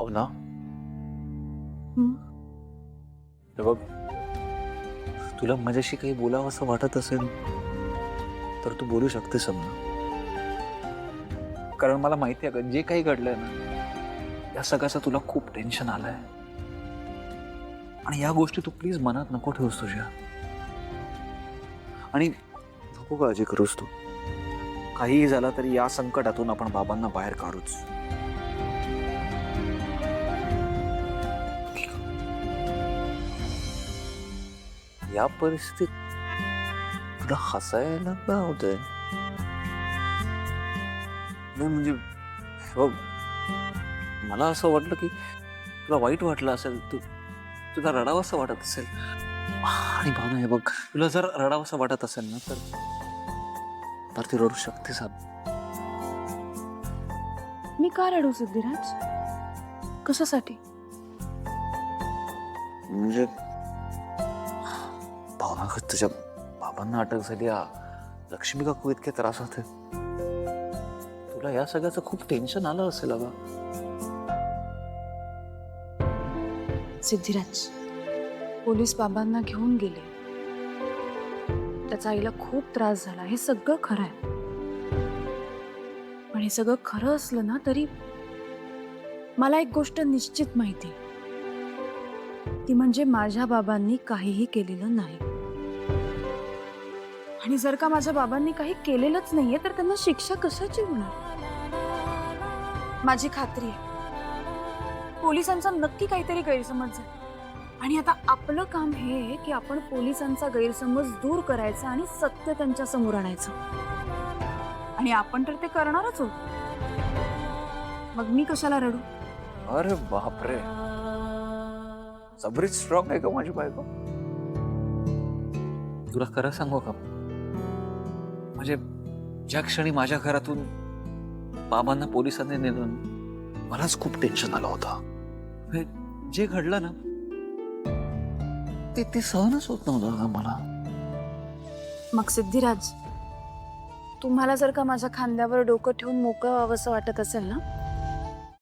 भावना हं? हे बघ, तुला माझ्याशी काही बोलावं असं वाटत असेल तर तू बोलू शकतेस समजा. कारण मला माहिती आहे जे काही घडलंय ना, या सगळ्याचं तुला खूप टेन्शन आलंय. आणि या गोष्टी तू प्लीज मनात नको ठेवूस तुझ्या. आणि नको काळजी करूस तू. काहीही झालं तरी या संकटातून आपण बाबांना बाहेर काढूच. या परिस्थितीत तुला हसायला का होतंय? नाही म्हणजे बघ, मला असं वाटलं की तुला वाईट वाटलं असेल, तुला रडावंसं वाटत असेल. आणि भावना हे बघ, तुला जर रडावंसं वाटत असेल ना तर ती रडू शकतेस. मी का रडू सिद्धिराज? कशासाठी? म्हणजे भावना, तुझ्या बाबांना अटक झाली, लक्ष्मी काकू इतके त्रास होते, तुला या सगळ्याचं खूप टेन्शन आलं असेल अगं. सिद्धिराज, पोलीस बाबांना घेऊन गेले, त्याच्या आईला खूप त्रास झाला, हे सगळं खरं आहे. पण हे सगळं खरं असलं ना तरी मला एक गोष्ट निश्चित माहिती, ती म्हणजे माझ्या बाबांनी काहीही केलेलं नाही. आणि जर का माझ्या बाबांनी काही केलेलंच नाहीये तर त्यांना शिक्षा कशाची होणार? माझी खात्री आहे पोलिसांचा नक्की काहीतरी गैरसमज आहे. आणि आता आपलं काम हे आहे की आपण पोलिसांचा गैरसमज दूर करायचा आणि सत्य त्यांच्या समोर आणायचं. आणि आपण तर ते करणारच आहोत. मग मी कशाला रडू? अरे बापरे, सबरीच स्ट्रॉंग आहे का माझी बायको? तुला खरं सांगू का, म्हणजे ज्या क्षणी माझ्या घरातून बाबांना पोलिसांनी नेलं, मलाच खूप टेन्शन आलं होतं. जे घडलं ना ते सहनच होत नव्हतं मला. मग सिद्धिराज, तुम्हाला जर का माझ्या खांद्यावर डोकं ठेवून मोकळं व्हावंसं वाटत असेल ना,